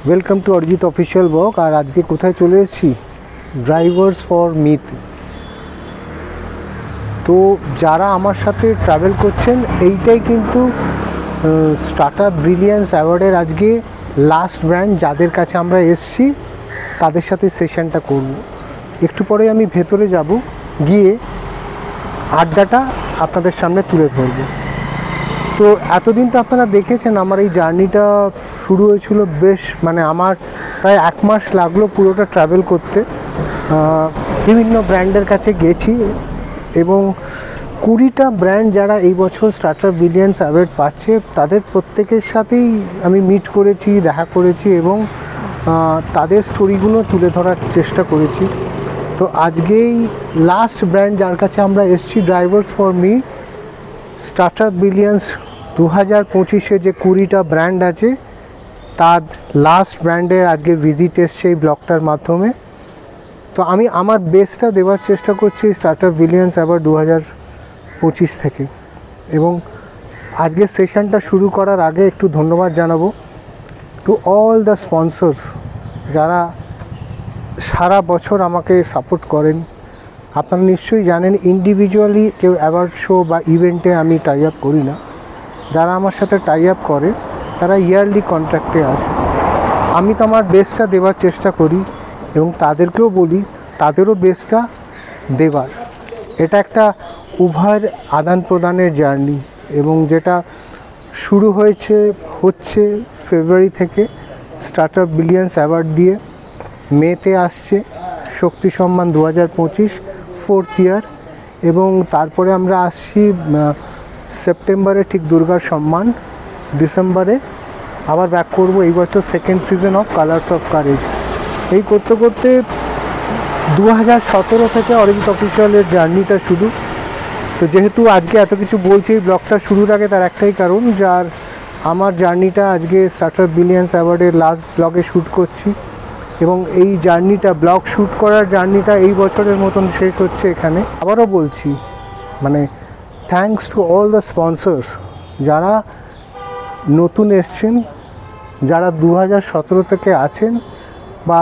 Welcome to Arijit official blog. আর আজকে কোথায় চলে এসেছি? ড্রাইভার্স ফর মিতে। তো যারা আমার সাথে ট্রাভেল করছেন, এইটাই কিন্তু স্টার্টআপ ব্রিলিয়ান্স অ্যাওয়ার্ডের আজকে লাস্ট ব্র্যান্ড যাদের কাছে আমরা এসছি, তাদের সাথে সেশনটা করব। একটু পরে আমি ভেতরে যাব, গিয়ে আড্ডাটা আপনাদের সামনে তুলে ধরব। তো এতদিন তো আপনারা দেখেছেন আমার এই জার্নিটা শুরু হয়েছিল বেশ, আমার প্রায় 1 মাস লাগলো পুরোটা ট্রাভেল করতে। বিভিন্ন ব্র্যান্ডের কাছে গেছি এবং 20টা ব্র্যান্ড যারা এই বছর স্টার্টআপ ব্রিলিয়ান্স অ্যাওয়ার্ড পাচ্ছে, তাদের প্রত্যেকের সাথেই আমি মিট করেছি, দেখা করেছি এবং তাদের স্টোরিগুলো তুলে ধরার চেষ্টা করেছি। তো আজকেই লাস্ট ব্র্যান্ড যার কাছে আমরা এসছি, drivers for me startup brilliance 2025-এ যে 20টা ব্র্যান্ড আছে, তার লাস্ট ব্র্যান্ডের আজকে ভিজিট এসছে এই ব্লগটার মাধ্যমে। তো আমি আমার বেস্টটা দেওয়ার চেষ্টা করছি স্টার্টআপ ব্রিলিয়ান্স অ্যাওয়ার্ড 2025 থেকে। এবং আজকের সেশনটা শুরু করার আগে একটু ধন্যবাদ জানাবো টু অল দ্য স্পন্সর্স, যারা সারা বছর আমাকে সাপোর্ট করেন। আপনারা নিশ্চয়ই জানেন, ইন্ডিভিজুয়ালি কেউ অ্যাওয়ার্ড শো বা ইভেন্টে আমি টাই আপ করি না। যারা আমার সাথে টাই আপ করে তারা ইয়ারলি কন্ট্রাক্টে আসে। আমি তো আমার বেস্টটা দেওয়ার চেষ্টা করি এবং তাদেরকেও বলি তাদেরও বেস্টটা দেওয়ার। এটা একটা উভয়ের আদান প্রদানের জার্নি এবং যেটা শুরু হচ্ছে ফেব্রুয়ারি থেকে স্টার্টআপ ব্রিলিয়ান্স অ্যাওয়ার্ড দিয়ে। মেতে আসছে শক্তি সম্মান 2025 4th ইয়ার, এবং তারপরে আমরা আসছি সেপ্টেম্বরে ঠিক দুর্গার সম্মান, ডিসেম্বরে আবার ব্যাক করব এই বছর second season of colours of courage. এই করতে করতে 2017 থেকে অরিজিৎ অফিসিয়ালের জার্নিটা শুরু। তো যেহেতু আজকে এত কিছু বলছি এই ব্লগটা শুরুর আগে, তার একটাই কারণ, যার আমার জার্নিটা আজকে স্টার্টআপ ব্রিলিয়ান্স অ্যাওয়ার্ডের লাস্ট ব্লগে শ্যুট করছি এবং এই জার্নিটা, ব্লগ শ্যুট করার জার্নিটা এই বছরের মতন শেষ হচ্ছে এখানে। আবারও বলছি, thanks to all the sponsors, যারা নতুন এসছেন, যারা 2017 থেকে আছেন বা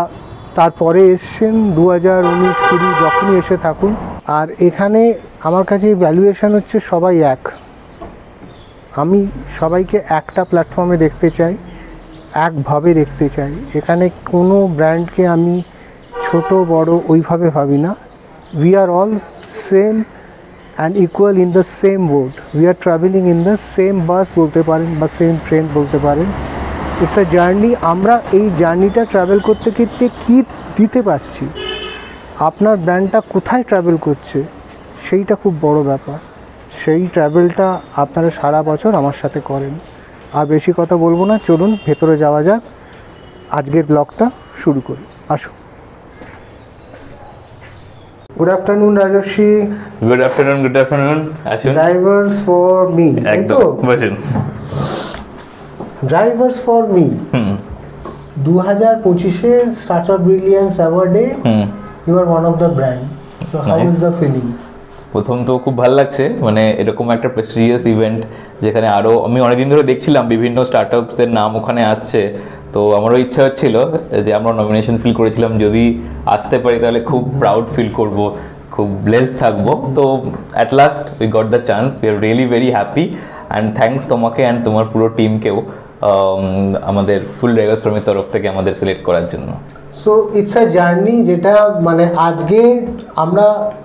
তারপরে এসছেন 2019-20 যখনই এসে থাকুন। আর এখানে আমার কাছে ভ্যালুয়েশন হচ্ছে সবাই এক। আমি সবাইকে একটা প্ল্যাটফর্মে দেখতে চাই, একভাবে দেখতে চাই। এখানে কোনো ব্র্যান্ডকে আমি ছোট বড় ওইভাবে ভাবি না। We are all same and equal in the same boat. We are travelling in the same bus বলতে পারেন বা সেম ট্রেন বলতে পারেন। It's a journey. আমরা এই জার্নিটা ট্রাভেল করতে করতে কী দিতে পারছি, আপনার ব্র্যান্ডটা কোথায় ট্রাভেল করছে, সেইটা খুব বড় ব্যাপার। সেই ট্রাভেলটা আপনারা সারা বছর আমার সাথে করেন। আর বেশি কথা বলবো না, চলুন ভেতরে যাওয়া যাক, আজকের ব্লগটা শুরু করি। আসুন। Good afternoon Rajasvi. Good afternoon. আসুন। ড্রাইভার্স ফর মি, তাই তো? বসুন। ড্রাইভার্স ফর মি 2025-এ স্টার্টআপ ব্রিলিয়ান্স অ্যাওয়ার্ডে you are one of the brand. So how is the feeling? প্রথম তো খুব ভালো লাগছে, এরকম একটা প্রেস্টিজিয়াস ইভেন্ট যেখানে আরও আমি অনেকদিন ধরে দেখছিলাম বিভিন্ন স্টার্টআপসের নাম ওখানে আসছে। তো আমারও ইচ্ছা হচ্ছিল যে আমরা নমিনেশন ফিল করেছিলাম, যদি আসতে পারি তাহলে খুব প্রাউড ফিল করব, খুব ব্লেসড থাকবো। তো at last we got the chance. We are really very happy and thanks তোমাকে অ্যান্ড তোমার পুরো টিমকেও আমাদের ফুল রেগাস্ট্রমের তরফ থেকে আমাদের সিলেক্ট করার জন্য। সো ইটস আ জার্নি, যেটা আজকে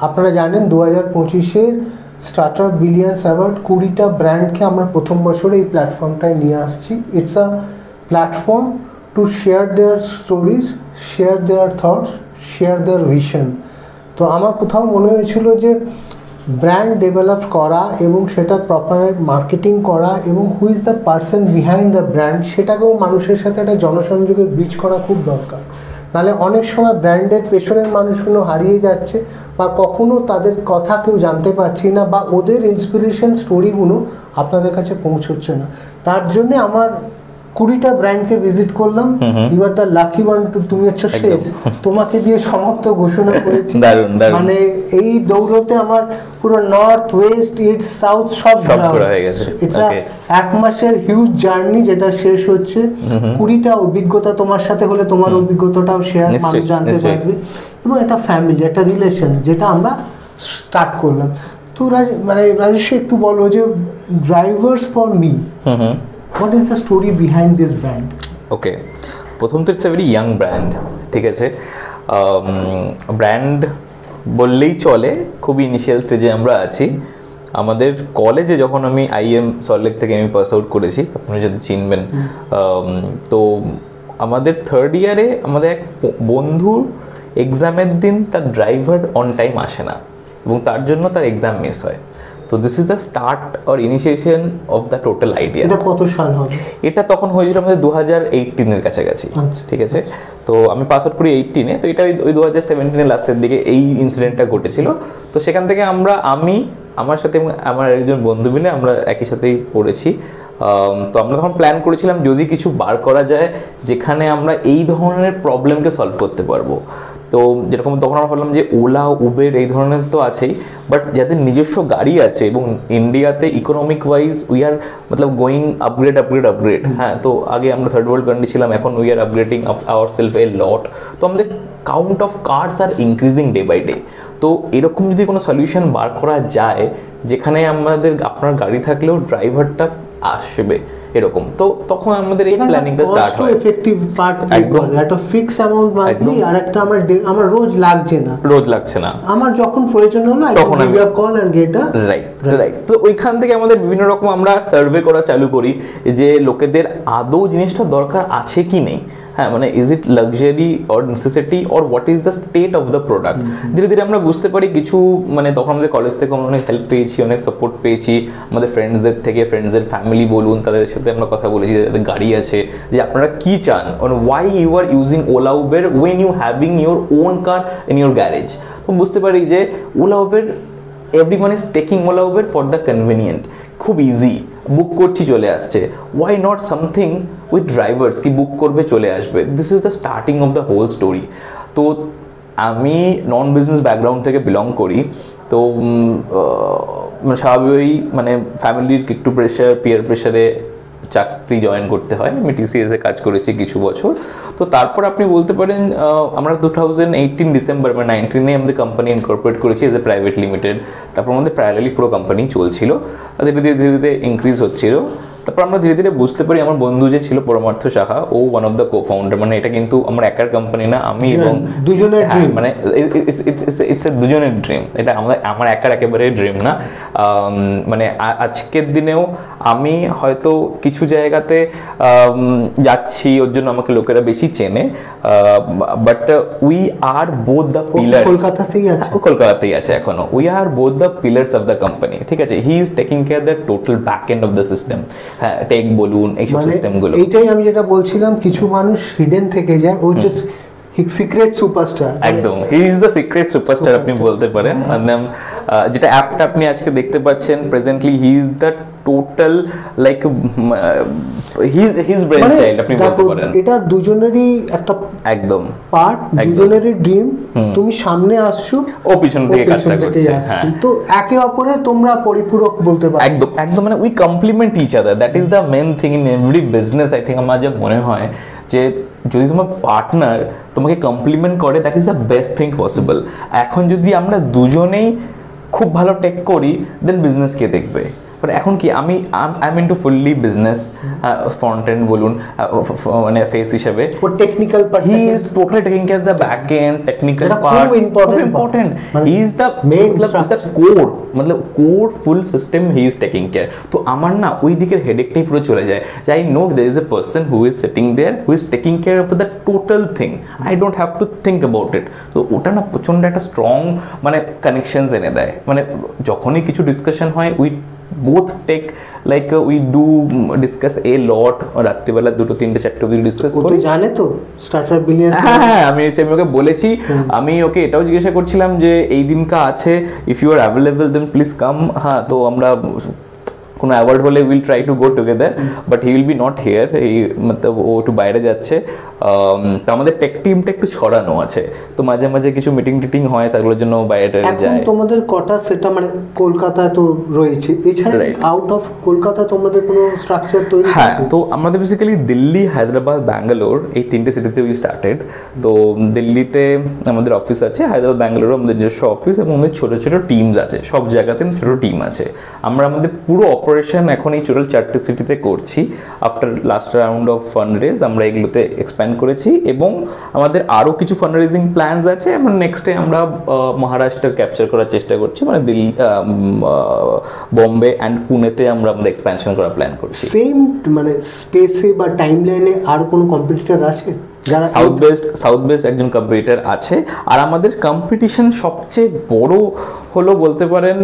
আপনারা জানেন 2025-এর স্টার্টআপ ব্রিলিয়ান্স অ্যাওয়ার্ড 20টা ব্র্যান্ডকে আমরা প্রথম বছরে এই প্ল্যাটফর্মটায় নিয়ে আসছি। It's a platform to share there stories, share there thoughts, share there vision. তো আমার কোথাও মনে হয়েছিল যে ব্র্যান্ড ডেভেলপ করা এবং সেটা প্রপার মার্কেটিং করা এবং who is the person behind the brand, সেটাকেও মানুষের সাথে একটা জনসংযোগের ব্রিজ করা খুব দরকার। নাহলে অনেক সময় ব্র্যান্ডের পেছনের মানুষগুলো হারিয়ে যাচ্ছে বা কখনো তাদের কথা কেউ জানতে পারছি না বা ওদের ইন্সপিরেশন স্টোরিগুলো আপনাদের কাছে পৌঁছচ্ছে না। তার জন্যে আমার 20টা ব্র্যান্ডকে ভিজিট করলাম, you are the lucky one, তুমি হচ্ছে শেষ, তোমাকে দিয়ে সমাপ্ত ঘোষণা করেছি। মানে এই দৌড়তে আমার পুরো নর্থ ওয়েস্ট ইস্ট সাউথ সব ঘোরা হয়ে গেছে। ইটস এক মাসের হিউজ জার্নি যেটা শেষ হচ্ছে। 20টা অভিজ্ঞতা তোমার সাথে হলে তোমার অভিজ্ঞতাটাও শেয়ার মানুষ জানতে পারবে, এবং একটা ফ্যামিলি, একটা রিলেশন যেটা আমরা স্টার্ট করলাম। তো মানে রাজেশ একটু বলো যে drivers for me, what is the story behind this brand? Okay, প্রথম তো it's a very young brand, ঠিক আছে। ব্র্যান্ড বললেই চলে, খুবই ইনিশিয়াল স্টেজে আমরা আছি। আমাদের কলেজে যখন আমি IIM সল্টলেক থেকে আমি পাস আউট করেছি, আপনি যদি চিনবেন, তো আমাদের থার্ড ইয়ারে আমাদের এক বন্ধুর এক্সামের দিন তার ড্রাইভার অন টাইম আসে না, এবং তার জন্য তার এক্সাম মিস হয়। তো this is the start or initiation of the total idea. এটা কত সাল হবে? এটা তখন হয়েছিল আমাদের 2018-এর কাছাকাছি, ঠিক আছে। তো আমি পাস আউট করি 18-এ, তো এটা ওই 2017-এর লাস্টের দিকে এই ইনসিডেন্টটা ঘটেছিল। তো সেখান থেকে আমার সাথে আমার একজন বন্ধু মিলে আমরা একই সাথেই পড়েছি। তো আমরা তখন প্ল্যান করেছিলাম যদি কিছু বার করা যায় যেখানে আমরা এই ধরনের প্রবলেমকে সলভ করতে পারবো। তো যেরকম তখন আমরা ভাবলাম যে ওলা উবের এই ধরনের তো আছেই, বাট যাদের নিজস্ব গাড়ি আছে এবং ইন্ডিয়াতে ইকোনমিক ওয়াইজ উই আর মতলব গোয়িং আপগ্রেড। হ্যাঁ, তো আগে আমরা থার্ড ওয়ার্ল্ড কান্ট্রি ছিলাম, এখন we are upgrading our self a lot. তো আমাদের count of cars are increasing day by day. তো এরকম যদি কোনো সলিউশন বার করা যায় যেখানে আপনার গাড়ি থাকলেও ড্রাইভারটা আসবে এরকম, তো তখন আমাদের এই প্ল্যানিংটা স্টার্ট হয়। এফেক্টিভ পার্ট একদম একটা ফিক্স অ্যামাউন্ট বাঁধি, আর একটা আমার রোজ লাগছে না, আমার যখন প্রয়োজন হলো তখন আমি call and get a ride. তো ওইখান থেকে আমাদের বিভিন্ন রকম আমরা সার্ভে করা চালু করি যে লোকেদের আদৌ জিনিসটা দরকার আছে কি নেই। হ্যাঁ, মানে is it luxury or necessity or what is the state of the product. ধীরে ধীরে আমরা বুঝতে পারি কিছু, মানে তখন আমাদের কলেজ থেকে অনেক হেল্প পেয়েছি, অনেক সাপোর্ট পেয়েছি আমাদের ফ্রেন্ডসদের থেকে, ফ্রেন্ডসদের ফ্যামিলি বলুন, তাদের সাথে আমরা কথা বলেছি যাদের গাড়ি আছে, যে আপনারা কি চান, why you are using Ola Uber when you having your own car in your garage. তো বুঝতে পারি যে Ola Uber everyone is taking Ola Uber for the convenient, খুব ইজি, বুক করছি চলে আসছে। Why not something with drivers, কি বুক করবে চলে আসবে। This is the starting of the whole story. তো আমি নন বিজনেস ব্যাকগ্রাউন্ড থেকে বিলং করি, তো স্বাভাবিকই মানে ফ্যামিলির একটু প্রেশার, পিয়ার প্রেশারে চাকরি জয়েন করতে হয়। আমি TCS-এ কাজ করেছি কিছু বছর। তো তারপর আপনি বলতে পারেন আমরা 2018 ডিসেম্বর মানে 19-এ আমাদের কোম্পানি ইনকর্পোরেট করেছি এজ এ প্রাইভেট লিমিটেড। তারপর আমাদের প্যারালালি পুরো কোম্পানি চলছিল, ধীরে ধীরে ইনক্রিজ হচ্ছিল। তারপর আমরা ধীরে ধীরে বুঝতে পারি আমার বন্ধু যে ছিল পরমার্থ সাহা, ও ওয়ান অফ দ্য কো-ফাউন্ডার। মানে এটা কিন্তু আমার একার কোম্পানি না, আমি এবং দুজনের ড্রিম, মানে ইটস দুজনের ড্রিম, এটা আমার একার একেবারে ড্রিম না। মানে আজকের দিনেও আমি হয়তো কিছু জায়গাতে যাচ্ছি, ওর জন্য আমাকে লোকেরা বেশি চেনে, but we are both the pillars. কলকাতাতেই আছে এখনো। We are both the pillars of the company, ঠিক আছে। হি is taking care the total back end of the system. হ্যাঁ, টেক বলুন, এইসব সিস্টেমগুলো। এইটাই আমি যেটা বলছিলাম, কিছু মানুষ হিডেন থেকে যায়, ও জাস্ট সিক্রেট সুপারস্টার। একদম, he is the secret superstar আপনি বলতে পারেন। যেটা অ্যাপটা আপনি আজকে দেখতে পাচ্ছেন presently, he is the total like his brain child আপনি বলতে পারেন। এটা দুজনেরই একটা একদম পার্ট, দুজনেরই ড্রিম। তুমি সামনে আসছো, ও পিছন থেকে কাজটা করছে। হ্যাঁ, তো একে অপরের তোমরা পরিপূরক বলতে পারো। একদম মানে we complement each other, that is the main thing in every business. I think আমার যা মনে হয় যে যদি তোমার পার্টনার তোমাকে কমপ্লিমেন্ট করে, that is the best thing possible. এখন যদি আমরা দুজনেই খুব ভালো টেক করি, দেন বিজনেস কে দেখবে? বাট এখন কি I am into fully business, front end বলুন, মানে ফেস হিসেবে technical part, he is totally taking care the back end technical part, খুব important. He is the main core, মানে core full system he is taking care. তো আমার না ওই দিকের হেডেকটাই পুরো চলে যায়, যে I know there is a person who is sitting there, who is taking care of the total thing, I don't have to think about it. তো ওটা না প্রচন্ড একটা স্ট্রং মানে কানেকশনস এনে দেয়। মানে যখনই কিছু ডিসকাশন হয়, we both take like we do discuss a lot, রাত্রিবেলা 2, 3, 4 অবধি ডিসকাস করি। জানে তো স্টার্টার বিলিয়ন্স। হ্যাঁ, আমি ওকে বলেছি, আমি ওকে এটাও জিজ্ঞাসা করছিলাম যে এই দিনকা আছে, if you are available then please come. হ্যাঁ, তো আমরা কোনো অ্যাওয়ার্ড হলে will try to go together, but he will be not here, এই মতলব ও একটু বাইরে যাচ্ছে। তো আমাদের টেক টিমটা একটু ছড়ানো আছে, তো মাঝে মাঝে কিছু মিটিং টিটিং হয়, তাগুলোর জন্য বাইরে যায়। তোমাদের কটা সেটা মানে কলকাতায় তো রয়েছে, এছাড়া আউট অফ কলকাতা তোমাদের কোনো স্ট্রাকচার তৈরি? হ্যাঁ, তো আমাদের বেসিক্যালি দিল্লি, হায়দ্রাবাদ, ব্যাঙ্গালোর এই তিনটে সিটিতে উই স্টার্টেড। তো দিল্লিতে আমাদের অফিস আছে, হায়দ্রাবাদ ব্যাঙ্গালোরে আমাদের নিজস্ব অফিস, এবং আমাদের ছোটো ছোটো টিমস আছে, সব জায়গাতে ছোটো টিম আছে। আমরা আমাদের পুরো অপারেশন এখন এই টোটাল 4টে সিটিতে করছি। After last round of fund raise আমরা এগুলোতে এক্সপ্যান্ড করেছি, এবং আমাদের আরও কিছু ফান্ড রেজিং প্ল্যানস আছে। আমরা নেক্সটে আমরা মহারাষ্ট্র ক্যাপচার করার চেষ্টা করছি, মানে দিল্লি, বোম্বে অ্যান্ড পুনেতে আমরা আমাদের এক্সপ্যানশন করার প্ল্যান করছি। সেম মানে স্পেসে বা টাইমলাইনে আর কোনো কম্পিটিটর আছে? যারা সাউথ বেস্ট একজন কম্পিটিটর আছে, আর আমাদের কম্পিটিশন সবচেয়ে বড় হলো বলতে পারেন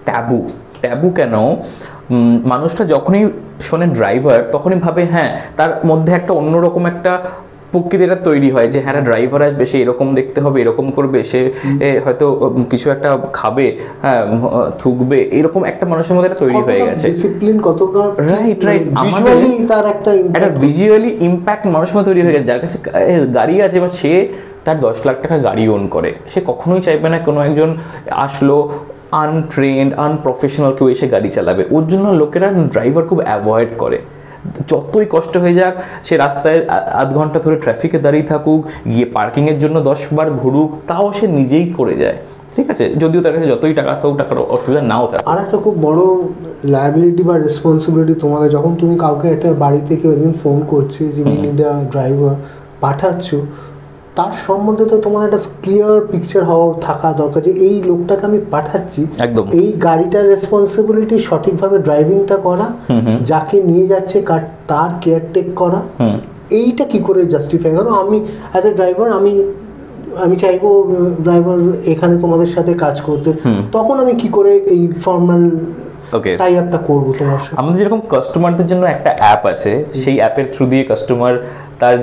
ট্যাবু কেন? মানুষটা যখনই শোনে ড্রাইভার তখনই ভাবে হ্যাঁ তার মধ্যে একটা অন্যরকম একটা প্রকৃতিটা তৈরি হয় যে হ্যাঁ ড্রাইভার আসবে, সে এরকম দেখতে হবে, এরকম করবে, সে হয়তো কিছু একটা খাবে, হ্যাঁ থুকবে, এরকম একটা মানুষের মধ্যে তৈরি হয়ে গেছে। ডিসিপ্লিন কতটা রাইট ভিজুয়ালি তার একটা ভিজুয়ালি ইম্প্যাক্ট মানুষের মধ্যে তৈরি হয়ে গেছে। যার কাছে গাড়ি আছে বা সে তার 10 লাখ টাকা গাড়ি ওন করে, সে কখনোই চাইবে না কোনো একজন আসলো আনট্রেন্ড আনপ্রফেশনাল কেউ এসে গাড়ি চালাবে। ওর জন্য লোকেরা ড্রাইভার খুব অ্যাভয়েড করে। যতই কষ্ট হয়ে যাক, সে রাস্তায় আধ ঘন্টা ধরে ট্রাফিকে দাঁড়িয়ে থাকুক, গিয়ে পার্কিংয়ের জন্য 10 বার ঘুরুক, তাও সে নিজেই করে যায়। ঠিক আছে, যদিও তার কাছে যতই টাকা থাকুক, টাকার অসুবিধা নাও থাকে। আর একটা খুব বড় লায়াবিলিটি বা রেসপন্সিবিলিটি তোমাদের, যখন তুমি কাউকে একটা বাড়িতে কেউ একদিন ফোন করছে যে ড্রাইভার পাঠাচ্ছ, তার সম্বন্ধে তো তোমার একটা ক্লিয়ার পিকচার হওয়া থাকা দরকার যে এই লোকটাকে আমি পাঠাচ্ছি, একদম এই গাড়িটার রেসপন্সিবিলিটি সঠিকভাবে ড্রাইভিংটা করা, যাকে নিয়ে যাচ্ছে তার কেয়ারটেক করা, এইটা কি করে জাস্টিফাই করো? আমি অ্যাজ এ ড্রাইভার আমি চাইবো ড্রাইভার এখানে তোমাদের সাথে কাজ করতে, তখন আমি কি করে এই ফর্মাল টাই আপটা করবো তোমার সাথে? আমাদের যেরকম কাস্টমারদের জন্য একটা অ্যাপ আছে, সেই অ্যাপের থ্রু দিয়ে কাস্টমার তার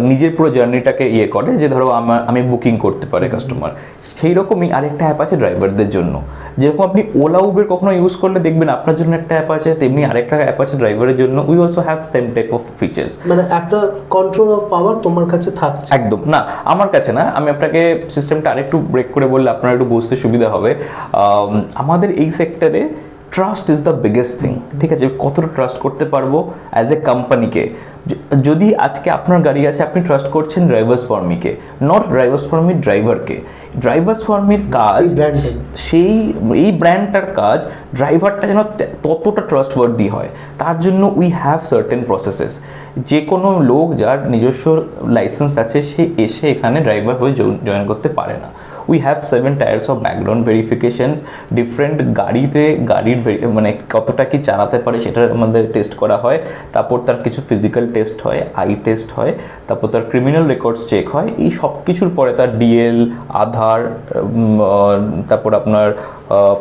নিজের পুরো জার্নিটাকে ইয়ে করে, যে ধরো আমি বুকিং করতে পারে কাস্টমার। সেই রকমই আরেকটা অ্যাপ আছে ড্রাইভারদের জন্য। যেরকম আপনি ওলা উবের কখনো ইউজ করলে দেখবেন আপনার জন্য একটা অ্যাপ আছে, তেমনি আরেকটা অ্যাপ আছে ড্রাইভারের জন্য। We also have same type of features. মানে একটা কন্ট্রোল অফ পাওয়ার তোমার কাছে থাকছে? একদম না, আমার কাছে না। আমি আপনাকে সিস্টেমটা আরেকটু ব্রেক করে বললে আপনার একটু বুঝতে সুবিধা হবে। আমাদের এই সেক্টরে trust is the biggest thing. ঠিক আছে, কতটা ট্রাস্ট করতে পারবো অ্যাজ এ কোম্পানিকে? যদি আজকে আপনার গাড়ি আছে, আপনি ট্রাস্ট করছেন ড্রাইভার্স ফর মিকে, নট ড্রাইভার্স ফর মি ড্রাইভারকে। ড্রাইভার্স ফর মির কাজ, এই ব্র্যান্ডটার কাজ ড্রাইভারটা যেন ততটা ট্রাস্টওয়ার্দি হয়, তার জন্য উই হ্যাভ সার্টেন প্রসেসেস। যে কোনো লোক যার নিজস্ব লাইসেন্স আছে, সে এসে এখানে ড্রাইভার হয়ে জয়েন করতে পারে না। We have 7 tiers of background verifications. Different গাড়ির মানে কতটা কি চালাতে পারে সেটা আমাদের টেস্ট করা হয়। তারপর তার কিছু ফিজিক্যাল টেস্ট হয়, আই টেস্ট হয়, তারপর তার ক্রিমিনাল রেকর্ডস চেক হয়। এই সব কিছুর পরে তার ডিএল, আধার, তারপর আপনার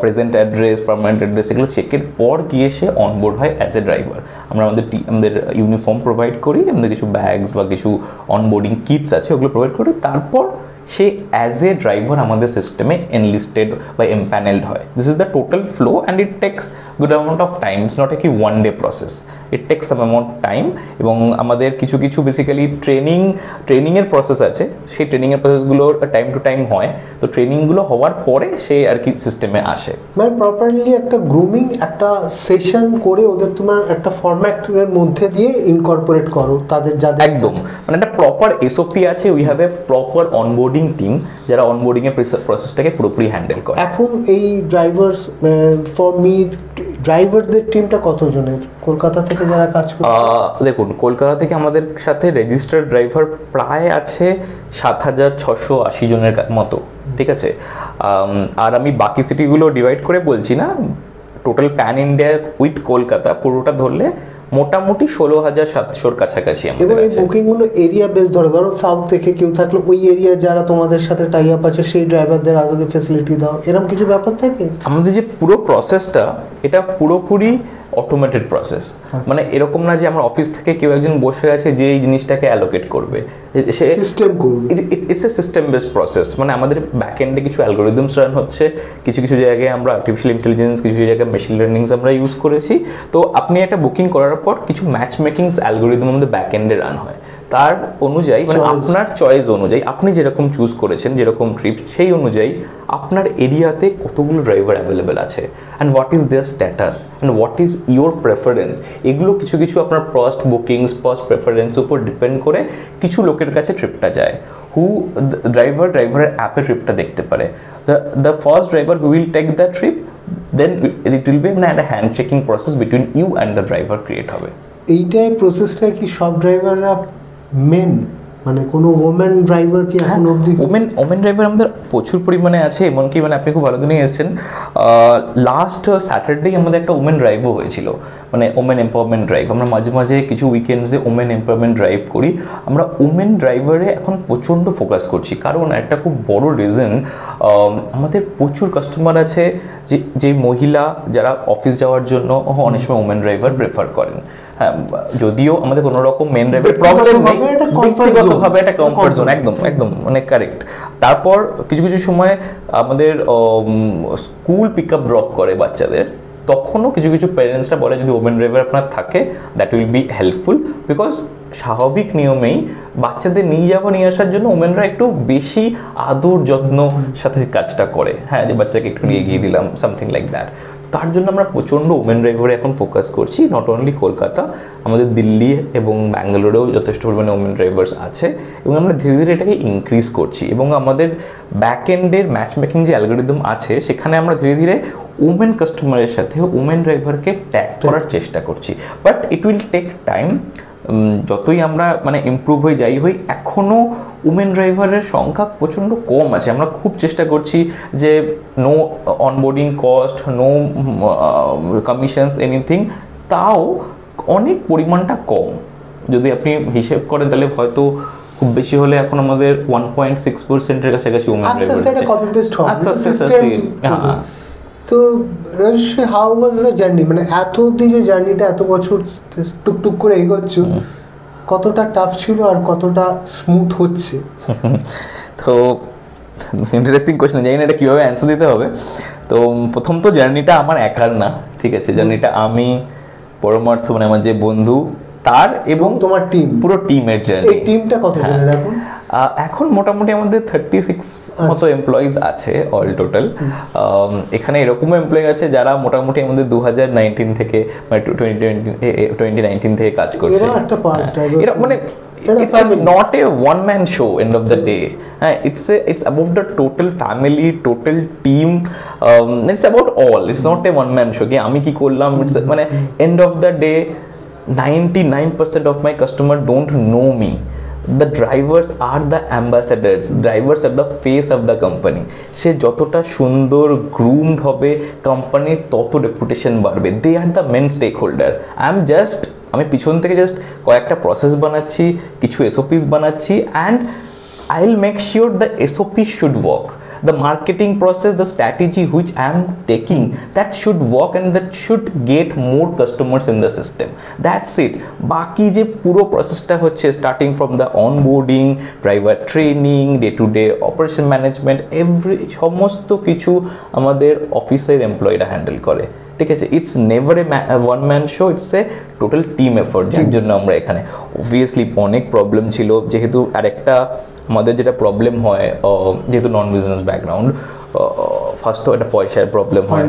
প্রেজেন্ট অ্যাড্রেস, পার্মানেন্ট অ্যাড্রেস, এগুলো চেকের পর গিয়ে সে অনবোর্ড হয় অ্যাজ এ ড্রাইভার। আমরা আমাদের ইউনিফর্ম প্রোভাইড করি, আমাদের কিছু ব্যাগস বা কিছু অনবোর্ডিং কিটস আছে, ওগুলো প্রোভাইড করি। তারপর সে অ্যাজ এ ড্রাইভার আমাদের সিস্টেমে এনলিস্টেড বা এমপ্যানেলড হয়। This is the total flow and it takes good amount of time. It's not a কি one day process, it takes some amount time. এবং আমাদের কিছু বেসিক্যালি ট্রেনিংয়ের প্রসেস আছে, সেই ট্রেনিংয়ের প্রসেসগুলো টাইম টু টাইম হয়। তো ট্রেনিংগুলো হওয়ার পরে সে আর কি সিস্টেমে আসে। মানে প্রপারলি একটা গ্রুমিং, একটা সেশন করে ওদের তোমার একটা ফরম্যাটের মধ্যে দিয়ে ইনকর্পোরেট করো তাদের, যাদের একদম মানে একটা প্রপার এসওপি আছে। We have a proper onboarding team যারা অনবোর্ডিং এর প্রসেসটাকে পুরোপুরি হ্যান্ডেল করে। এখন এই ড্রাইভার্স ফর মি ড্রাইভারদের টিমটা কতজনের কলকাতা থেকে যারা কাজ করে? দেখুন, কলকাতা থেকে আমাদের সাথে রেজিস্টার্ড ড্রাইভার প্রায় আছে 7,680 জনের মতো। ঠিক আছে, আর আমি বাকি সিটিগুলো ডিভাইড করে বলছি না, total pan India with Kolkata পুরোটা ধরলে মোটামুটি 16,700 কাছাকাছি। এবং এই বুকিংগুলো এরিয়া বেস ধরো সাউথ থেকে কেউ থাকলে ওই এরিয়া যারা তোমাদের সাথে টাই আপ আছে সেই ড্রাইভারদের আগে ফ্যাসিলিটি দাও, এরকম কিছু ব্যাপার থাকে? আমাদের যে পুরো প্রসেসটা, এটা পুরোপুরি অটোমেটেড প্রসেস। মানে এরকম না যে আমার অফিস থেকে কেউ একজন বসে আছে যে এই জিনিসটাকে অ্যালোকেট করবে, সে সিস্টেম করবে। It's a system based process. মানে আমাদের ব্যাক এন্ডে কিছু অ্যালগোরিদমস রান হচ্ছে, কিছু কিছু জায়গায় আমরা আর্টিফিশিয়াল ইন্টেলিজেন্স, কিছু কিছু জায়গায় মেশিন লার্নিংস আমরা ইউজ করেছি। তো আপনি একটা বুকিং করার পর কিছু ম্যাচ মেকিংস অ্যালগোরিদম আমাদের ব্যাক এন্ডে রান হয়, তার অনুযায়ী মানে আপনার চয়েস অনুযায়ী আপনি যেরকম চুজ করেছেন, যেরকম ট্রিপ, সেই অনুযায়ী আপনার এরিয়াতে কতগুলো ড্রাইভার অ্যাভেলেবেল আছে and what is their status and what is your preference. এগুলো কিছু কিছু আপনার ফার্স্ট বুকিংস, ফার্স্ট প্রেফারেন্স উপর ডিপেন্ড করে কিছু লোকের কাছে ট্রিপটা যায়। ড্রাইভারের অ্যাপে ট্রিপটা দেখতে পারে। The first driver who will take the trip, then it will be একটা hand checking process between you and the driver create হবে। এইটাই প্রসেসটা কি সব ড্রাইভাররা মেন, মানে কোনো ওমেন ড্রাইভার কি এখন অবধি? ওমেন ড্রাইভার আমাদের প্রচুর পরিমাণে আছে, এমনকি মানে আপনি খুব ভালো দিনে এসেছেন, লাস্ট স্যাটারডে আমাদের একটা ওমেন ড্রাইভও হয়েছিল, মানে ওমেন এম্পাওয়ারমেন্ট ড্রাইভ। আমরা মাঝে মাঝে কিছু উইকেন্ডসে ওমেন এম্পাওয়ারমেন্ট ড্রাইভ করি। আমরা ওমেন ড্রাইভারে এখন প্রচণ্ড ফোকাস করছি, কারণ একটা খুব বড় রিজন, আমাদের প্রচুর কাস্টমার আছে যে মহিলা যারা অফিস যাওয়ার জন্য অনেক সময় ওমেন ড্রাইভার প্রেফার করেন। হ্যাঁ, যদিও আমাদের কোনো রকম মেন ড্রাইভার প্রবলেম নেই, ব্যক্তিগতভাবে একটা কমফর্ট জোন, একদম একদম মানে কারেক্ট। তারপর কিছু কিছু সময় আমাদের স্কুল পিক আপ ড্রপ করে বাচ্চাদের, তখনও কিছু কিছু প্যারেন্টসরা বলে যদি ওমেন ড্রাইভার আপনার থাকে that will be helpful, because স্বাভাবিক নিয়মেই বাচ্চাদের নিয়ে যাওয়া নিয়ে আসার জন্য ওমেনরা একটু বেশি আদর যত্ন সাথে কাজটা করে। হ্যাঁ, যে বাচ্চাকে একটু নিয়ে গিয়ে দিলাম, সামথিং লাইক দ্যাট। তার জন্য আমরা প্রচণ্ড ওমেন ড্রাইভারে এখন ফোকাস করছি। নট অনলি কলকাতা, আমাদের দিল্লি এবং ব্যাঙ্গালোরেও যথেষ্ট পরিমাণে ওমেন ড্রাইভার্স আছে, এবং আমরা ধীরে ধীরে এটাকে ইনক্রিজ করছি। এবং আমাদের ব্যাক এন্ডের ম্যাচ মেকিং যে অ্যালগোরিদম আছে, সেখানে আমরা ধীরে ধীরে ওমেন কাস্টমারের সাথে ওমেন ড্রাইভারকে ট্যাগ করার চেষ্টা করছি। But it will take time. যতই আমরা মানে ইমপ্রুভ হয়ে যাই হই, এখনও উমেন ড্রাইভারের সংখ্যা প্রচণ্ড কম আছে। আমরা খুব চেষ্টা করছি যে no onboarding cost, no commissions, anything, তাও অনেক পরিমাণটা কম। যদি আপনি হিসেব করেন তাহলে হয়তো খুব বেশি হলে এখন আমাদের 1.6%-এর কাছাকাছি উমেন ড্রাইভার আছে। আস্তে আস্তে হ্যাঁ। তো হাউ ওয়াজ দ্য জার্নি, মানে এত অবধি যে জার্নিটা এত বছর টুকটুক করে এগোচ্ছ, কতটা টাফ ছিল আর কতটা স্মুথ হচ্ছে? তো ইন্টারেস্টিং কোয়েশ্চেন, জানি না এটা কীভাবে অ্যান্সার দিতে হবে। তো প্রথম তো জার্নিটা আমার একার না, ঠিক আছে, জার্নিটা আমি, পরমার্থ মানে আমার যে বন্ধু, তার এবং তোমার টিম, পুরো টিমের জার্নি। এই টিমটা কত জনের এখন? এখন মোটামুটি আমাদের 36 মতো এমপ্লয়িজ আছে অল টোটাল। এখানে এরকমও এমপ্লয়ি আছে যারা মোটামুটি আমাদের 2019 থেকে মানে 2019 থেকে কাজ করছে। এরা মানে it's not a one man show end of the day. It's about the total family, total team. It's about all. It's not a one man show. আমি কি করলাম, মানে end of the day 99% of my customer don't know me. The drivers are the ambassadors. Drivers are the face of the company. সে যতটা সুন্দর groomed হবে, কোম্পানির তত reputation বাড়বে। They are the main stakeholder. আমি পিছন থেকে জাস্ট কয়েকটা প্রসেস বানাচ্ছি, কিছু SOPs বানাচ্ছি, and I will make sure the SOP should work. The marketing process, the strategy which I am taking, that should work and that should get more customers in the system. That's it. বাকি যে পুরো প্রসেসটা হচ্ছে, starting from the onboarding, driver training, day to day operation management, সমস্ত কিছু আমাদের অফিসের এমপ্লয়িরা হ্যান্ডেল করে, ঠিক আছে। It's never a one man show, it's a total team effort. যার জন্য আমরা এখানে অবভিয়াসলি অনেক প্রবলেম ছিল, যেহেতু আরেকটা আমাদের যেটা প্রবলেম হয়, যেহেতু নন বিজনেস ব্যাকগ্রাউন্ড, ফার্স্ট তো একটা পয়সার প্রবলেম হয়,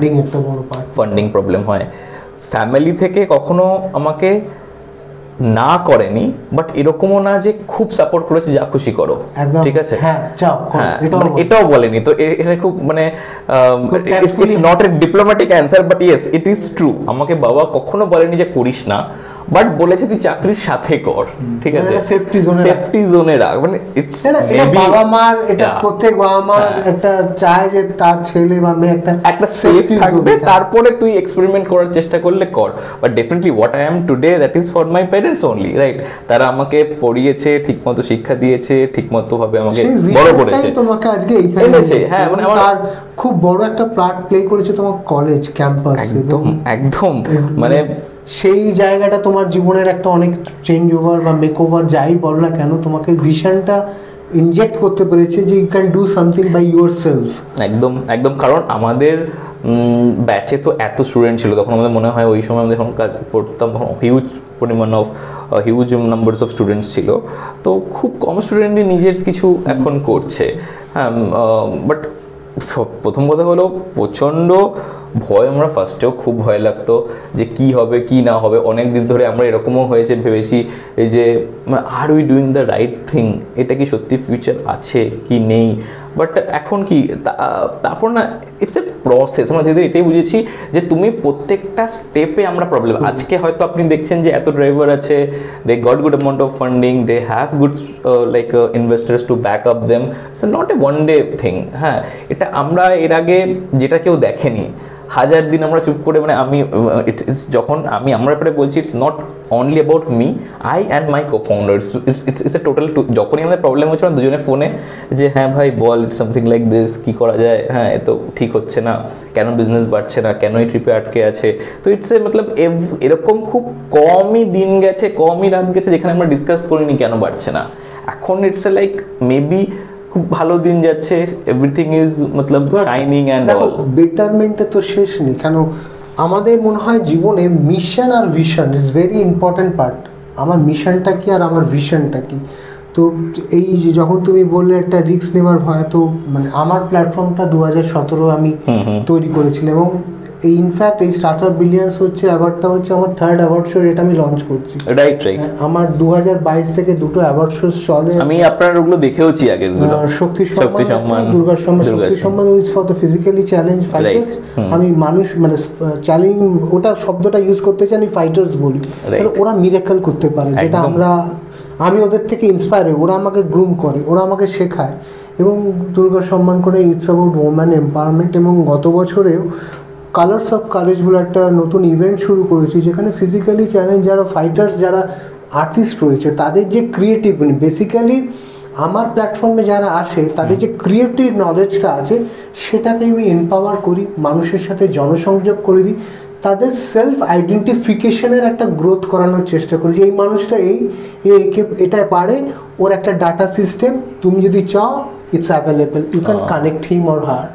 ফান্ডিং প্রবলেম হয়। ফ্যামিলি থেকে কখনো আমাকে না করেনি, বাট এরকমও না যে খুব সাপোর্ট করেছে যা খুশি করো, ঠিক আছে, হ্যাঁ এটাও বলেনি। তো এটা খুব মানে it's not A diplomatic answer, but yes it is true. আমাকে বাবা কখনো বলেনি যে করিস না, বাট বলেছে তুই চাকরির সাথে কর, ঠিক আছে, সেফটি জোনে সেফটি জোনে রাখ, মানে ইটস বাবা মার এটা প্রত্যেক বাবা মার একটা চায় যে তার ছেলে বা মেয়ে একটা সেফ থাকবে, তারপরে তুই এক্সপেরিমেন্ট করার চেষ্টা করলে কর। But definitely what I am today that is for my parents only, right? তারা আমাকে পড়িয়েছে, ঠিকমতো শিক্ষা দিয়েছে, ঠিকমতো ভাবে আমাকে বড় করেছে, তোমাকে আজকে এইখানে এনেছে। হ্যাঁ, মানে আমার খুব বড় একটা পার্ট প্লে করেছে তোমার কলেজ ক্যাম্পাস। একদম একদম, মানে সেই জায়গাটা তোমার জীবনের একটা অনেক চেঞ্জ ওভার বা মেক ওভার যাই বল না কেন, তোমাকে ভিশনটা ইনজেক্ট করতে পেরেছে যে you can do something by yourself. একদম একদম, কারণ আমাদের ব্যাচে তো এত স্টুডেন্ট ছিল তখন, আমাদের মনে হয় ওই সময় আমাদের যখন কাজ করতাম তখন হিউজ পরিমাণ of huge numbers of students ছিল, তো খুব কম স্টুডেন্টই নিজের কিছু এখন করছে। হ্যাঁ, বাট প্রথম কথা হলো প্রচণ্ড ভয়, আমরা ফার্স্টেও খুব ভয় লাগতো যে কি হবে কি না হবে। অনেক দিন ধরে আমরা এরকমও হয়েছে ভেবেছি এই যে are we doing the right thing, এটা কি সত্যি ফিউচার আছে কি নেই। বাট এখন কি তারপর না, ইটস এ প্রসেস। আমরা ধীরে ধীরে এটাই বুঝেছি যে তুমি প্রত্যেকটা স্টেপে আমরা প্রবলেম। আজকে হয়তো আপনি দেখছেন যে এত ড্রাইভার আছে, they got good amount of funding, they have good like investors to back up them, it's not a one day thing. হ্যাঁ, এটা আমরা এর আগে যেটা কেউ দেখেনি, হাজার দিন আমরা চুপ করে, মানে আমি যখন আমি আমার ব্যাপারে বলছি, it's not only about me, I and my co founders, it's a total. যখনই আমাদের প্রবলেম হচ্ছে আমরা দুজনে ফোনে যে হ্যাঁ ভাই বল, ইটস সামথিং লাইক দিস, কী করা যায়, হ্যাঁ এ তো ঠিক হচ্ছে না, কেন বিজনেস বাড়ছে না, কেন এই ট্রিপে আটকে আছে। তো ইটস এ মতলব এরকম খুব কমই দিন গেছে, কমই রাত গেছে যেখানে আমরা ডিসকাস করিনি কেন বাড়ছে না। এখন ইটস এ লাইক মেবি খুব ভালো দিন যাচ্ছে, এভরিথিং ইজ মতলব শাইনিং অ্যান্ড অল। বেটারমেন্টে তো শেষ নেই, কেন আমাদের মনে হয় জীবনে মিশন আর vision is very important part. আমার মিশনটা কি আর আমার ভিশনটা কি। তো এই যে যখন তুমি বললে একটা রিস্ক নেওয়ার ভয়, তো মানে আমার প্ল্যাটফর্মটা 2017 আমি তৈরি করেছিলাম, এবং এই ইনফ্যাক্ট এই স্টার্টআপ বিলিয়ন্স হচ্ছে অ্যাওয়ার্ডটা হচ্ছে আমার 3rd অ্যাওয়ার্ড শো, এটা আমি লঞ্চ করছি। রাইট রাইট, আমার 2022 থেকে দুটো অ্যাওয়ার্ড শো চলে। আমি আপনার ওগুলো দেখেওছি আগের গুলো, শক্তি সম্মান, দুর্গা সম্মান। শক্তি সম্মান is for the physically challenge fighters. আমি মানুষ মানে চ্যালেঞ্জ ওটা শব্দটা ইউজ করতে চাই, আমি ফাইটার্স বলি, ওরা মিরাকল করতে পারে, যেটা আমি ওদের থেকে ইন্সপায়ার হই, ওরা আমাকে গ্রুম করে, ওরা আমাকে শেখায়। এবং দুর্গা সম্মান করে ইটস অ্যাবাউট ওমেন এম্পাওয়ারমেন্ট। এবং গত বছরেও কালার্স অফ কারেজ বলে একটা নতুন ইভেন্ট শুরু করেছি, যেখানে ফিজিক্যালি চ্যালেঞ্জ যারা ফাইটার্স, যারা আর্টিস্ট রয়েছে, তাদের যে ক্রিয়েটিভ, বেসিক্যালি আমার প্ল্যাটফর্মে যারা আসে তাদের যে ক্রিয়েটিভ নলেজটা আছে সেটাকে আমি এম্পাওয়ার করি, মানুষের সাথে জনসংযোগ করে দিই, তাদের সেলফ আইডেন্টিফিকেশনের একটা গ্রোথ করানোর চেষ্টা করি যে এই মানুষটা এটা পারে, ওর একটা ডাটা সিস্টেম, তুমি যদি চাও it's available, you can connect him or her.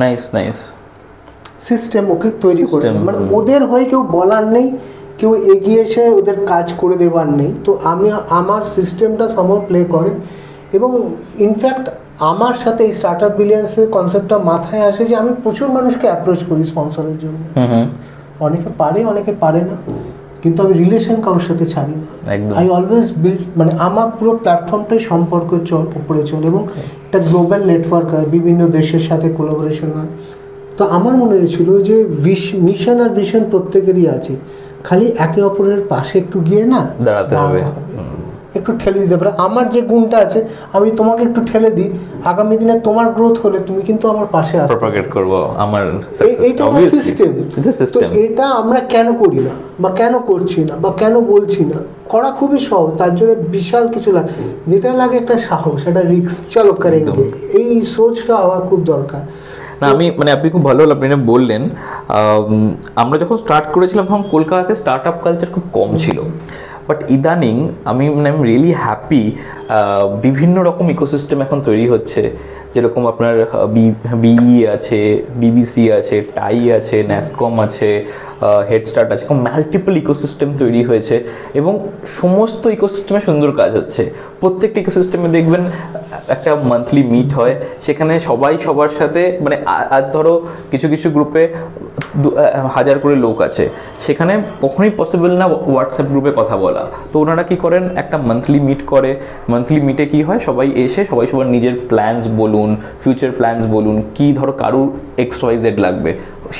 Nice nice system okay তৈরি করে, মানে ওদের হয়ে কেউ বলার নেই, কেউ এগিয়ে এসে ওদের কাজ করে দেওয়ার নেই। তো আমার সিস্টেমটা সময় প্লে করে। এবং ইনফ্যাক্ট আমার সাথে এই স্টার্টআপ বিলিয়ন্সের কনসেপ্টটা মাথায় আসে যে আমি প্রচুর মানুষকে অ্যাপ্রোচ করি স্পন্সরের জন্য। অনেকে পারে, অনেকে পারে না, কিন্তু আমি রিলেশন কারোর সাথে ছাড়ি না। আই অলওয়েজ বিল্ড, মানে আমার পুরো প্ল্যাটফর্মটাই সম্পর্ক উপরে চলে, এবং একটা গ্লোবাল নেটওয়ার্ক হয়, বিভিন্ন দেশের সাথে কোলাবোরেশন হয়। তো আমার মনে হয়েছিল যে মিশন আর ভিশন প্রত্যেকেরই আছে, খালি একে অপরের পাশে একটু গিয়ে না দাঁড়াতে হবে, একটু ঠেলে দিতে পারে। আমার যে গুণটা আছে আমি তোমাকে একটু ঠেলে দিই, আগামী দিনে তোমার গ্রোথ হলে তুমি কিন্তু আমার পাশে আসবে, প্রপাগেট করব আমার এইটা সিস্টেম। তো এটা আমরা কেন করি না, বা কেন করছি না, বা কেন বলছি না? করা খুবই সহজ, তার জন্য বিশাল কিছু লাগে, যেটা লাগে একটা সাহস, একটা রিস্ক, চলো করেঙ্গে, এই সোচটা হওয়া খুব দরকার। না আমি মানে আপনি খুব ভালো আপনি বললেন, আমরা যখন স্টার্ট করেছিলাম তখন কলকাতাতে স্টার্ট আপ কালচার খুব কম ছিল, বাট ইদানিং আমি মানে আই এম রিয়েলি হ্যাপি, বিভিন্ন রকম ইকোসিস্টেম এখন তৈরি হচ্ছে, যেরকম আপনার বিই আছে, বিবিসি আছে, টাই আছে, ন্যাসকম আছে, হেডস্টার্ট আছে, মাল্টিপল ইকোসিস্টেম তৈরি হয়েছে, এবং সমস্ত ইকোসিস্টেমে সুন্দর কাজ হচ্ছে। প্রত্যেকটা ইকোসিস্টেমে দেখবেন একটা মান্থলি মিট হয়, সেখানে সবাই সবার সাথে, মানে আজ ধরো কিছু কিছু গ্রুপে 1000 করে লোক আছে, সেখানে কখনোই পসিবল না হোয়াটসঅ্যাপ গ্রুপে কথা বলা, তো ওনারা কি করেন একটা মান্থলি মিট করে, মান্থলি মিটে কি হয় সবাই এসে সবার নিজের প্ল্যানস বলুন, ফিউচার প্ল্যানস বলুন, কি ধরো কারুর XYZ লাগবে,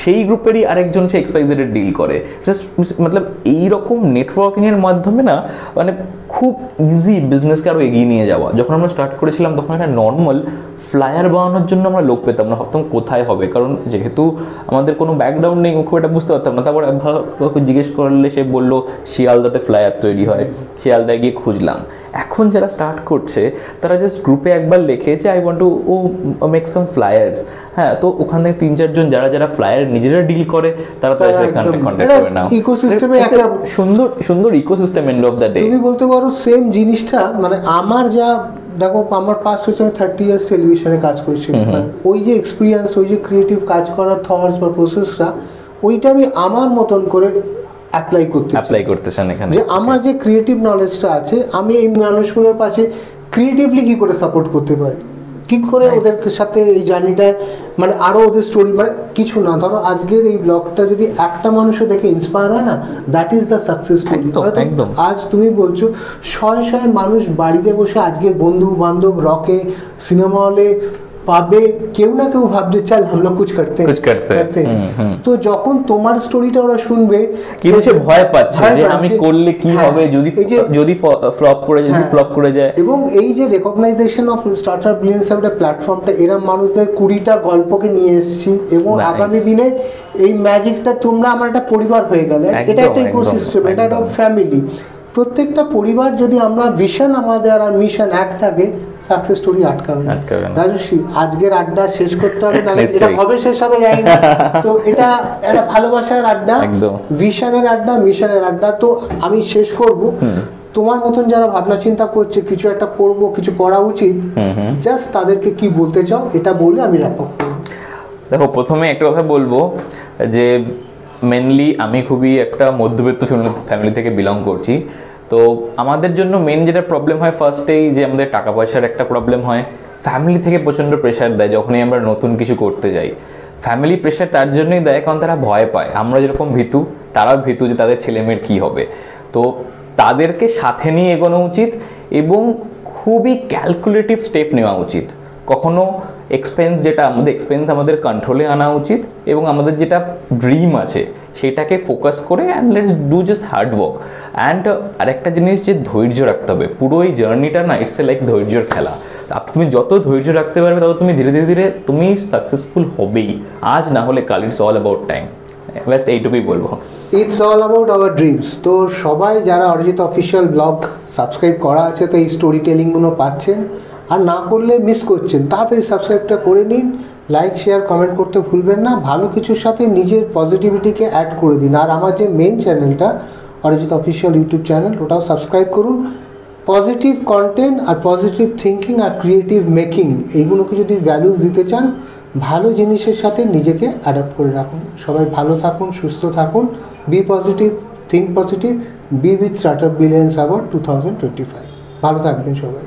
সেই গ্রুপেরই আরেকজন সে XYZ এর ডিল করে। জাস্ট মতলব এইরকম নেটওয়ার্কিংয়ের মাধ্যমে না মানে খুব ইজি বিজনেসকে আরও এগিয়ে নিয়ে যাওয়া। যখন আমরা স্টার্ট করেছিলাম তখন একটা নর্মাল ফ্লায়ার বানানোর জন্য আমরা লোক পেতাম না, ভাবতাম কোথায় হবে, কারণ যেহেতু আমাদের কোনো ব্যাকগ্রাউন্ড নেই খুব একটা বুঝতে পারতাম না। তারপর জিজ্ঞেস করলে সে বললো শিয়ালদাতে ফ্লায়ার তৈরি হয়, শিয়ালদায় গিয়ে খুঁজলাম। এখন যারা স্টার্ট করছে তারা জাস্ট গ্রুপে একবার লেখে যে I want to make some flyers, হ্যাঁ, তো ওখানে 3-4 জন যারা ফ্লায়ার নিজেরা ডিল করে তারা তাদের সাথে কন্ট্যাক্ট করে নাও। ইকোসিস্টেমে একটা সুন্দর ecosystem end of the day. তুমি বলতে পারো সেম জিনিসটা, মানে আমার যা দেখো আমার পাস্ট হচ্ছে আমি 30 ইয়ার্স টেলিভিশনে কাজ করেছি, ওই যে এক্সপিরিয়েন্স, ওই যে ক্রিয়েটিভ কাজ করার থটস বা প্রসেসটা, ওইটা আমি আমার মতন করে অ্যাপ্লাই করতে চান এখানে। যে আমার যে ক্রিয়েটিভ নলেজটা আছে আমি এই মানুষগুলোর পাশে ক্রিয়েটিভলি কি করে সাপোর্ট করতে পারি, কি করে ওদের সাথে এই জার্নিটা মানে আরো ওদের স্টোরি, মানে কিছু না ধরো আজকের এই ব্লগটা যদি একটা মানুষও দেখে ইন্সপায়ার হয় না, that is the success story. আজ তুমি বলছো শয়ে মানুষ বাড়িতে বসে আজকে বন্ধু বান্ধব রকে সিনেমা হলে পাবে, কেউ না কেউ ভাবছে চল আমরা কুছ করতে তো যখন তোমার স্টোরিটা ওরা শুনবে কিন্তু সে ভয় পাচ্ছে যে আমি করলে কি হবে, যদি ফ্লপ করে যায়। এবং এই যে রেকগনাইজেশন অফ স্টার্টআপ ব্রিলিয়ান্স একটা প্ল্যাটফর্মটা, এরা মানুষদের 20টা গল্পকে নিয়ে এসেছি এবং আগামী দিনে এই ম্যাজিকটা তোমরা আমার একটা পরিবার হয়ে গেলে, এটা একটা ইকোসিস্টেম, এটা একটা ফ্যামিলি। প্রত্যেকটা পরিবার যদি আমরা ভিশন আমাদের আর মিশন এক থাকে, সাকসেস স্টোরি আটকাবে না। রাজস্বী, আজকের আড্ডা শেষ করতে হবে, নাহলে এটা কবে শেষ হবে জানি না। তো এটা একটা ভালোবাসার আড্ডা, ভিশনের আড্ডা, মিশনের আড্ডা। তো আমি শেষ করব, তোমার মতন যারা ভাবনা চিন্তা করছে কিছু একটা করব, কিছু করা উচিত, জাস্ট তাদেরকে কি বলতে চাও এটা বলে আমি র্যাপ আপ করব। দেখো, প্রথমে একটা কথা বলবো যে মেনলি আমি খুবই একটা মধ্যবিত্ত ফ্যামিলি থেকে বিলং করছি। তো আমাদের জন্য মেন যেটা প্রবলেম হয় ফার্স্টেই যে আমাদের টাকা পয়সার একটা প্রবলেম হয়। ফ্যামিলি থেকে প্রচণ্ড প্রেশার দেয় যখনই আমরা নতুন কিছু করতে যাই। ফ্যামিলি প্রেশার তার জন্যই দেয় কারণ তারা ভয় পায়, আমরা যেরকম ভীতু তারাও ভীতু যে তাদের ছেলেমেয়ের কী হবে। তো তাদেরকে সাথে নিয়ে এগোনো উচিত এবং খুবই ক্যালকুলেটিভ স্টেপ নেওয়া উচিত। কখনো এক্সপেন্স আমাদের কন্ট্রোলে আনা উচিত এবং আমাদের যেটা ড্রিম আছে সেটাকে ফোকাস করে and let's do just hard work. And আরেকটা জিনিস যে ধৈর্য রাখতে হবে, পুরো এই জার্নিটা না ইটস লাইক ধৈর্যের খেলা। তুমি যত ধৈর্য রাখতে পারবে তত তুমি ধীরে ধীরে তুমি সাকসেসফুল হবেই, আজ না হলে কাল। ইটস অল অ্যাবাউট টাইম, ব্যাস এইটুকুই বলবো। It's all about our dreams. তো সবাই যারা অরিজিৎ অফিসিয়াল ব্লগ সাবস্ক্রাইব করা আছে, তো এই স্টোরি টেলিংগুলো পাচ্ছেন, আর না করলে মিস করছেন। তাড়াতাড়ি সাবস্ক্রাইবটা করে নিন, লাইক শেয়ার কমেন্ট করতে ভুলবেন না, ভালো কিছুর সাথে নিজের পজিটিভিটিকে অ্যাড করে দিন। আর আমার যে মেন চ্যানেলটা অরিজিৎ অফিসিয়াল ইউটিউব চ্যানেল, ওটাও সাবস্ক্রাইব করুন। পজিটিভ কন্টেন্ট আর পজিটিভ থিঙ্কিং আর ক্রিয়েটিভ মেকিং, এইগুলোকে যদি ভ্যালুস দিতে চান, ভালো জিনিসের সাথে নিজেকে অ্যাডাপ্ট করে রাখুন। সবাই ভালো থাকুন, সুস্থ থাকুন, be positive, think positive, be with startup brilliance award 2025। ভালো থাকবেন সবাই।